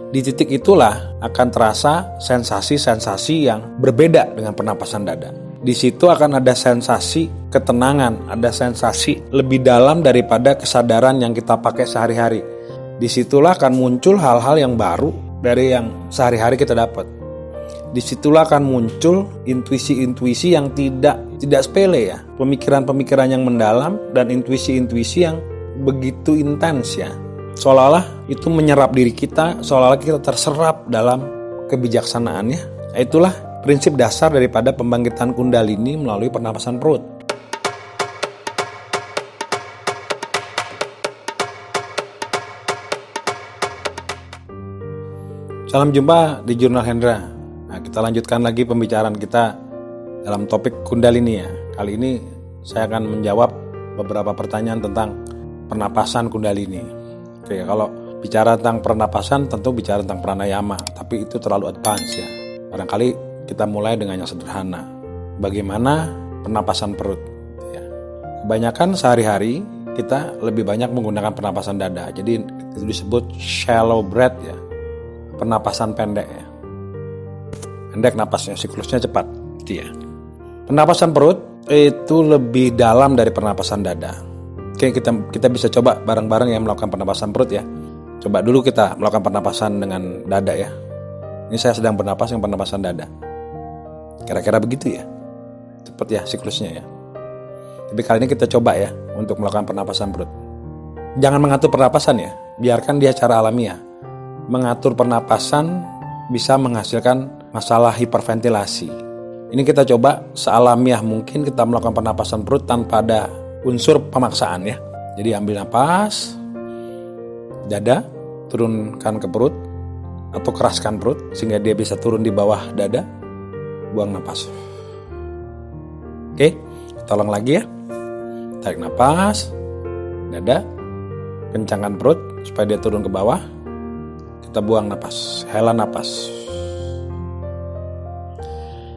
Di titik itulah akan terasa sensasi-sensasi yang berbeda dengan pernapasan dada. Di situ akan ada sensasi ketenangan, ada sensasi lebih dalam daripada kesadaran yang kita pakai sehari-hari. Disitulah akan muncul hal-hal yang baru dari yang sehari-hari kita dapat. Disitulah akan muncul intuisi-intuisi yang tidak sepele ya. Pemikiran-pemikiran yang mendalam dan intuisi-intuisi yang begitu intens ya. Seolah-olah itu menyerap diri kita, seolah-olah kita terserap dalam kebijaksanaannya. Itulah prinsip dasar daripada pembangkitan kundalini melalui pernapasan perut. Salam jumpa di Jurnal Hendra. Nah, kita lanjutkan lagi pembicaraan kita dalam topik kundalini ya. Kali ini saya akan menjawab beberapa pertanyaan tentang pernapasan kundalini. Oke, kalau bicara tentang pernapasan tentu bicara tentang pranayama, tapi itu terlalu advance ya. Barangkali kita mulai dengan yang sederhana. Bagaimana pernapasan perut? Ya. Kebanyakan sehari-hari kita lebih banyak menggunakan pernapasan dada. Jadi itu disebut shallow breath ya. Pernapasan pendek ya. Pendek napasnya, siklusnya cepat. Gitu ya. Pernapasan perut itu lebih dalam dari pernapasan dada. Oke, kita bisa coba bareng-bareng yang melakukan pernapasan perut ya. Coba dulu kita melakukan pernapasan dengan dada ya. Ini saya sedang bernapas dengan pernapasan dada. Kira-kira begitu ya. Cepat ya siklusnya ya. Tapi kali ini kita coba ya untuk melakukan pernapasan perut. Jangan mengatur pernapasan ya. Biarkan dia secara alamiah. Mengatur pernapasan bisa menghasilkan masalah hiperventilasi. Ini kita coba sealamiah mungkin kita melakukan pernapasan perut tanpa ada unsur pemaksaan ya. Jadi ambil napas, dada, turunkan ke perut atau keraskan perut sehingga dia bisa turun di bawah dada. Buang napas. Oke, tolong lagi ya. Tarik napas, dada, kencangkan perut supaya dia turun ke bawah. Kita buang napas, hela napas.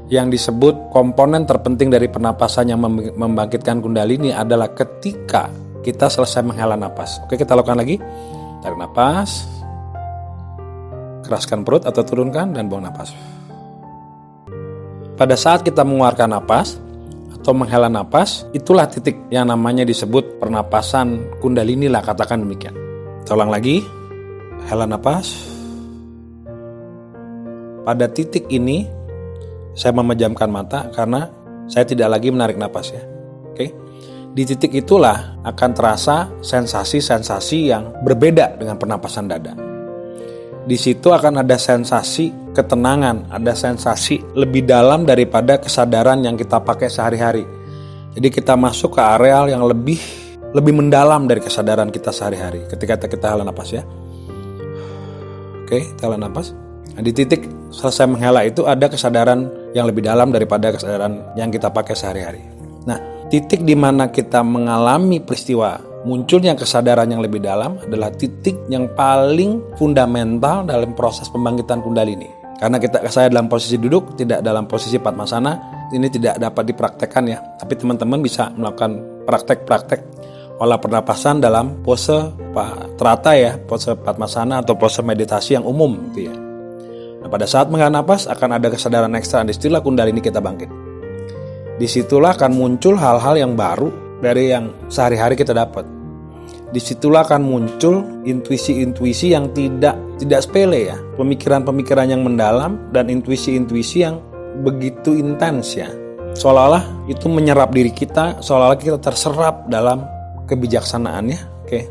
Yang disebut komponen terpenting dari pernapasan yang membangkitkan kundalini adalah ketika kita selesai menghela napas. Oke, kita lakukan lagi. Tarik napas, keraskan perut atau turunkan dan buang napas. Pada saat kita mengeluarkan napas atau menghela napas, itulah titik yang namanya disebut pernapasan kundalini lah, katakan demikian. Kita ulang lagi. Hela napas. Pada titik ini saya memejamkan mata karena saya tidak lagi menarik napas ya. Oke. Di titik itulah akan terasa sensasi-sensasi yang berbeda dengan pernapasan dada. Di situ akan ada sensasi ketenangan, ada sensasi lebih dalam daripada kesadaran yang kita pakai sehari-hari. Jadi kita masuk ke areal yang lebih mendalam dari kesadaran kita sehari-hari ketika kita hela napas ya. Oke, kita hela napas. Nah, di titik selesai menghela itu ada kesadaran yang lebih dalam daripada kesadaran yang kita pakai sehari-hari. Nah, titik di mana kita mengalami peristiwa munculnya kesadaran yang lebih dalam adalah titik yang paling fundamental dalam proses pembangkitan kundalini. Karena saya dalam posisi duduk, tidak dalam posisi padmasana, ini tidak dapat dipraktekkan ya. Tapi teman-teman bisa melakukan praktek-praktek olah pernapasan dalam pose terata ya, pose padmasana atau pose meditasi yang umum gitu ya. Nah, pada saat menghela napas akan ada kesadaran ekstra, disitulah kundalini kita bangkit. Disitulah akan muncul hal-hal yang baru dari yang sehari-hari kita dapat. Disitulah akan muncul intuisi-intuisi yang tidak sepele ya. Pemikiran-pemikiran yang mendalam dan intuisi-intuisi yang begitu intens ya. Seolah-olah itu menyerap diri kita, seolah-olah kita terserap dalam kebijaksanaannya. Oke.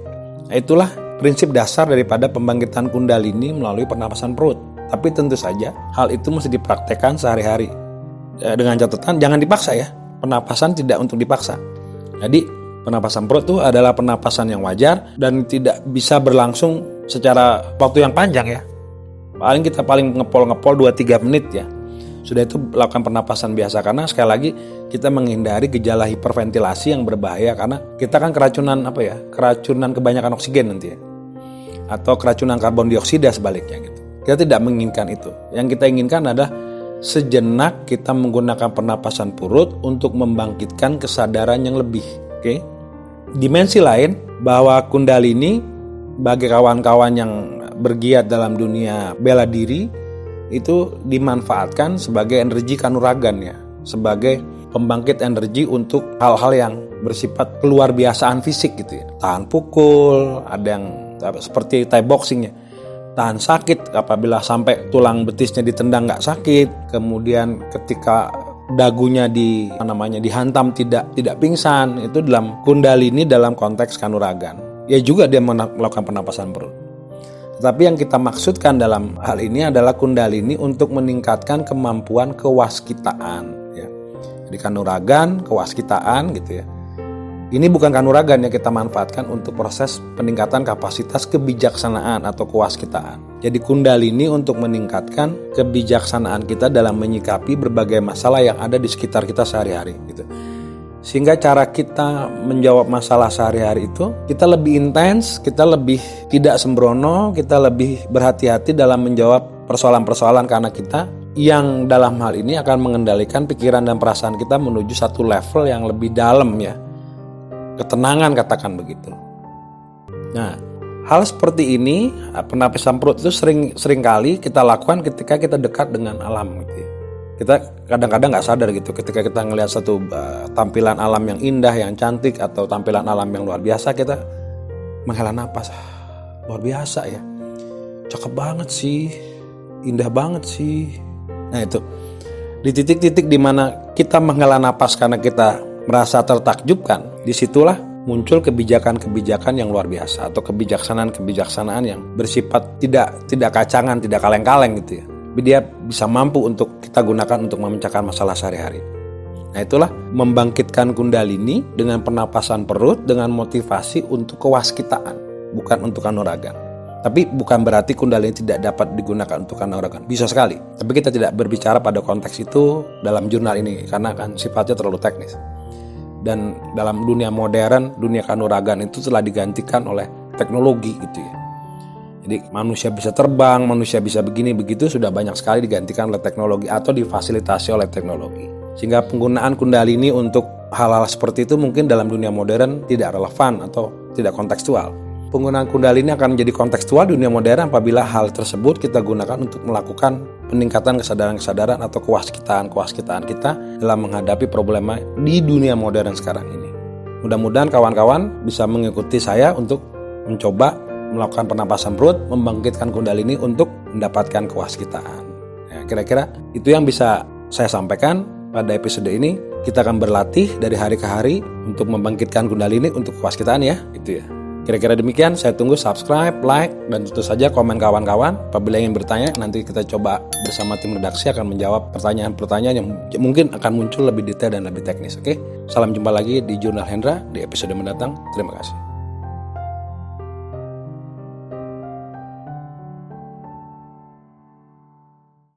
Nah, itulah prinsip dasar daripada pembangkitan kundalini melalui pernapasan perut. Tapi tentu saja hal itu mesti dipraktekkan sehari-hari. Dengan catatan jangan dipaksa ya. Pernapasan tidak untuk dipaksa. Jadi pernapasan perut itu adalah pernapasan yang wajar dan tidak bisa berlangsung secara waktu yang panjang ya. Paling ngepol 2-3 menit ya. Sudah itu lakukan pernapasan biasa karena sekali lagi kita menghindari gejala hiperventilasi yang berbahaya karena kita kan keracunan kebanyakan oksigen nanti ya. Atau keracunan karbon dioksida sebaliknya gitu. Kita tidak menginginkan itu. Yang kita inginkan adalah sejenak kita menggunakan pernapasan perut untuk membangkitkan kesadaran yang lebih. Oke. Dimensi lain bahwa kundalini bagi kawan-kawan yang bergiat dalam dunia bela diri itu dimanfaatkan sebagai energi kanuragan ya, sebagai pembangkit energi untuk hal-hal yang bersifat keluar biasaan fisik gitu ya. Tahan pukul, ada yang seperti Thai boxing ya, tahan sakit apabila sampai tulang betisnya ditendang nggak sakit, kemudian ketika dagunya dihantam tidak pingsan, itu dalam kundalini dalam konteks kanuragan. Ya juga dia melakukan penapasan perut. Tapi yang kita maksudkan dalam hal ini adalah kundalini untuk meningkatkan kemampuan kewaskitaan ya. Jadi kanuragan, kewaskitaan gitu ya. Ini bukan kanuragan yang kita manfaatkan untuk proses peningkatan kapasitas kebijaksanaan atau kewaskitaan. Jadi kundalini untuk meningkatkan kebijaksanaan kita dalam menyikapi berbagai masalah yang ada di sekitar kita sehari-hari gitu. Sehingga cara kita menjawab masalah sehari-hari itu kita lebih intens, kita lebih tidak sembrono, kita lebih berhati-hati dalam menjawab persoalan-persoalan karena kita yang dalam hal ini akan mengendalikan pikiran dan perasaan kita menuju satu level yang lebih dalam ya. Ketenangan katakan begitu. Nah, hal seperti ini penapasan perut itu sering kali kita lakukan ketika kita dekat dengan alam gitu. Kita kadang-kadang nggak sadar gitu ketika kita ngelihat satu tampilan alam yang indah, yang cantik atau tampilan alam yang luar biasa, kita menghela napas. Luar biasa ya. Cakep banget sih. Indah banget sih. Nah, itu. Di titik-titik di mana kita menghela napas karena kita merasa tertakjubkan, disitulah muncul kebijakan-kebijakan yang luar biasa atau kebijaksanaan-kebijaksanaan yang bersifat tidak kacangan, tidak kaleng-kaleng gitu ya. Dia bisa mampu untuk kita gunakan untuk memecahkan masalah sehari-hari. Nah, itulah membangkitkan kundalini dengan penapasan perut dengan motivasi untuk kewaskitaan, bukan untuk kanuragan. Tapi bukan berarti kundalini tidak dapat digunakan untuk kanuragan. Bisa sekali. Tapi kita tidak berbicara pada konteks itu dalam jurnal ini karena kan sifatnya terlalu teknis. Dan dalam dunia modern, dunia kanuragan itu telah digantikan oleh teknologi gitu ya. Jadi manusia bisa terbang, manusia bisa begini begitu sudah banyak sekali digantikan oleh teknologi atau difasilitasi oleh teknologi. Sehingga penggunaan kundalini untuk hal-hal seperti itu mungkin dalam dunia modern tidak relevan atau tidak kontekstual. Penggunaan kundalini akan menjadi kontekstual di dunia modern apabila hal tersebut kita gunakan untuk melakukan peningkatan kesadaran-kesadaran atau kewaskitaan kita dalam menghadapi problema di dunia modern sekarang ini. Mudah-mudahan kawan-kawan bisa mengikuti saya untuk mencoba melakukan penapasan perut, membangkitkan kundalini untuk mendapatkan kewaskitaan. Ya, kira-kira itu yang bisa saya sampaikan pada episode ini. Kita akan berlatih dari hari ke hari untuk membangkitkan kundalini untuk kewaskitaan ya, itu ya. Kira-kira demikian, saya tunggu subscribe, like, dan tentu saja komen kawan-kawan. Apabila ingin bertanya, nanti kita coba bersama tim redaksi akan menjawab pertanyaan-pertanyaan yang mungkin akan muncul lebih detail dan lebih teknis. Oke? Salam jumpa lagi di Jurnal Hendra di episode mendatang. Terima kasih.